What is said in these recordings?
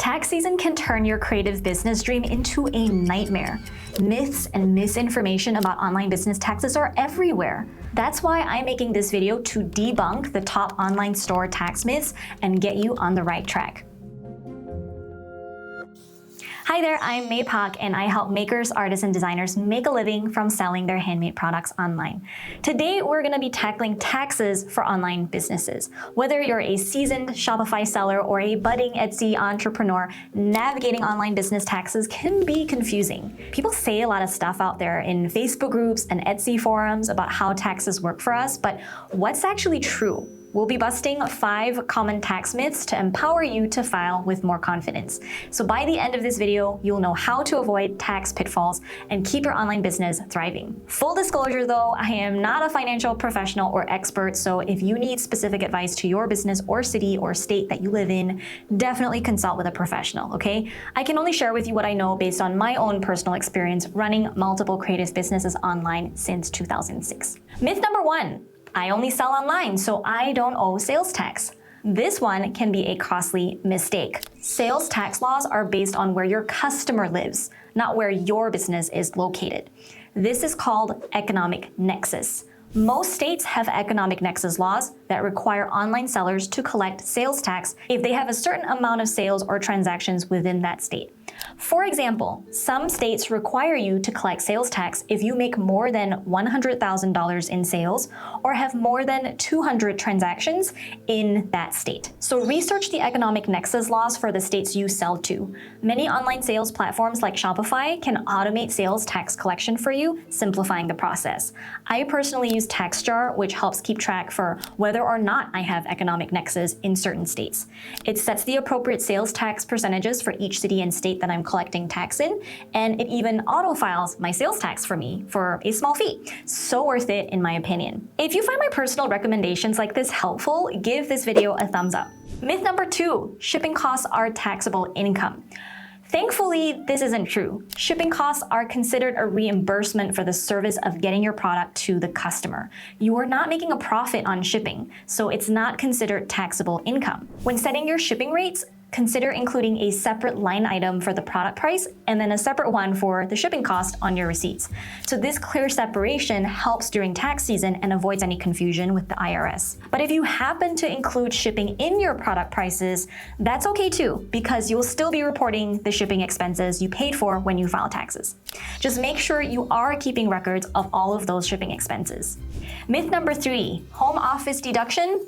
Tax season can turn your creative business dream into a nightmare. Myths and misinformation about online business taxes are everywhere. That's why I'm making this video to debunk the top online store tax myths and get you on the right track. Hi there, I'm Mei Pak, and I help makers, artists, and designers make a living from selling their handmade products online. Today, we're going to be tackling taxes for online businesses. Whether you're a seasoned Shopify seller or a budding Etsy entrepreneur, navigating online business taxes can be confusing. People say a lot of stuff out there in Facebook groups and Etsy forums about how taxes work for us, but what's actually true? We'll be busting 5 common tax myths to empower you to file with more confidence. So by the end of this video, you'll know how to avoid tax pitfalls and keep your online business thriving. Full disclosure though, I am not a financial professional or expert, so if you need specific advice to your business or city or state that you live in, definitely consult with a professional, okay? I can only share with you what I know based on my own personal experience running multiple creative businesses online since 2006. Myth number 1. I only sell online, so I don't owe sales tax. This one can be a costly mistake. Sales tax laws are based on where your customer lives, not where your business is located. This is called economic nexus. Most states have economic nexus laws that require online sellers to collect sales tax if they have a certain amount of sales or transactions within that state. For example, some states require you to collect sales tax if you make more than $100,000 in sales or have more than 200 transactions in that state. So research the economic nexus laws for the states you sell to. Many online sales platforms like Shopify can automate sales tax collection for you, simplifying the process. I personally use TaxJar, which helps keep track for whether or not I have economic nexus in certain states. It sets the appropriate sales tax percentages for each city and state that I'm collecting tax in, and it even auto-files my sales tax for me for a small fee. So worth it in my opinion. If you find my personal recommendations like this helpful, give this video a thumbs up. Myth number 2, shipping costs are taxable income. Thankfully, this isn't true. Shipping costs are considered a reimbursement for the service of getting your product to the customer. You are not making a profit on shipping, so it's not considered taxable income. When setting your shipping rates, consider including a separate line item for the product price and then a separate one for the shipping cost on your receipts. So this clear separation helps during tax season and avoids any confusion with the IRS. But if you happen to include shipping in your product prices, that's okay too, because you'll still be reporting the shipping expenses you paid for when you file taxes. Just make sure you are keeping records of all of those shipping expenses. Myth number 3, home office deduction?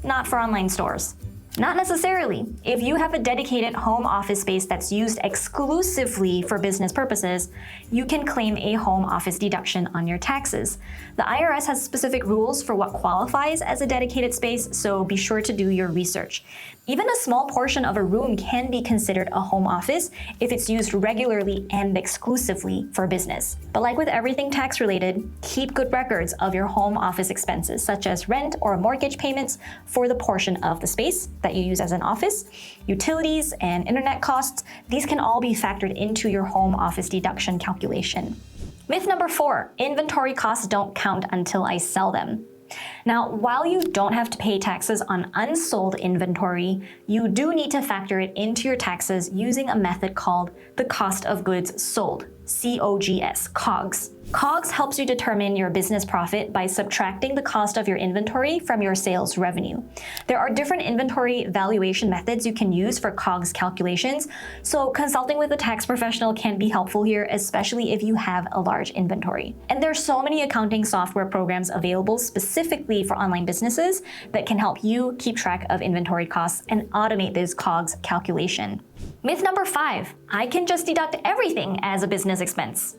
Not for online stores. Not necessarily. If you have a dedicated home office space that's used exclusively for business purposes, you can claim a home office deduction on your taxes. The IRS has specific rules for what qualifies as a dedicated space, so be sure to do your research. Even a small portion of a room can be considered a home office if it's used regularly and exclusively for business. But like with everything tax related, keep good records of your home office expenses, such as rent or mortgage payments for the portion of the space that you use as an office, utilities and internet costs. These can all be factored into your home office deduction calculation. Myth number 4, inventory costs don't count until I sell them. Now, while you don't have to pay taxes on unsold inventory, you do need to factor it into your taxes using a method called the cost of goods sold, COGS, COGS. COGS helps you determine your business profit by subtracting the cost of your inventory from your sales revenue. There are different inventory valuation methods you can use for COGS calculations, so consulting with a tax professional can be helpful here, especially if you have a large inventory. And there are so many accounting software programs available specifically for online businesses that can help you keep track of inventory costs and automate this COGS calculation. Myth number 5, I can just deduct everything as a business expense.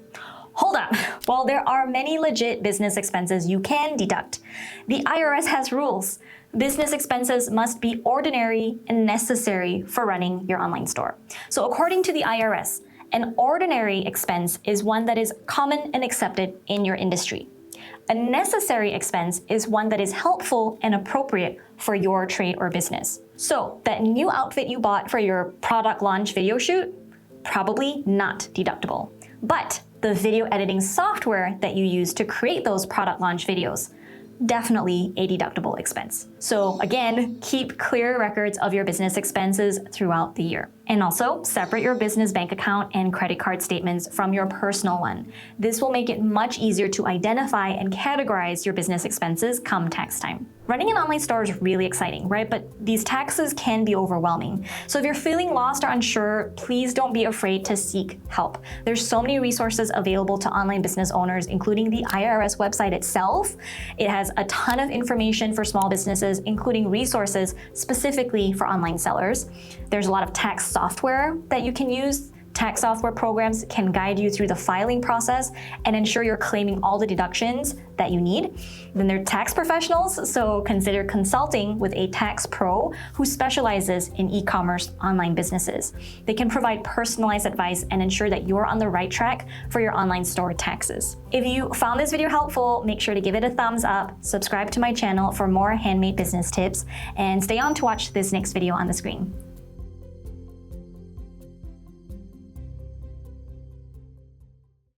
Hold up. While there are many legit business expenses you can deduct, the IRS has rules. Business expenses must be ordinary and necessary for running your online store. So according to the IRS, an ordinary expense is one that is common and accepted in your industry. A necessary expense is one that is helpful and appropriate for your trade or business. So that new outfit you bought for your product launch video shoot, probably not deductible. But the video editing software that you use to create those product launch videos, definitely a deductible expense. So again, keep clear records of your business expenses throughout the year. And also, separate your business bank account and credit card statements from your personal one. This will make it much easier to identify and categorize your business expenses come tax time. Running an online store is really exciting, right? But these taxes can be overwhelming. So if you're feeling lost or unsure, please don't be afraid to seek help. There's so many resources available to online business owners, including the IRS website itself. It has a ton of information for small businesses, including resources specifically for online sellers. There's a lot of tax software that you can use. Tax software programs can guide you through the filing process and ensure you're claiming all the deductions that you need. Then there are tax professionals, so consider consulting with a tax pro who specializes in e-commerce online businesses. They can provide personalized advice and ensure that you're on the right track for your online store taxes. If you found this video helpful, make sure to give it a thumbs up, subscribe to my channel for more handmade business tips, and stay on to watch this next video on the screen.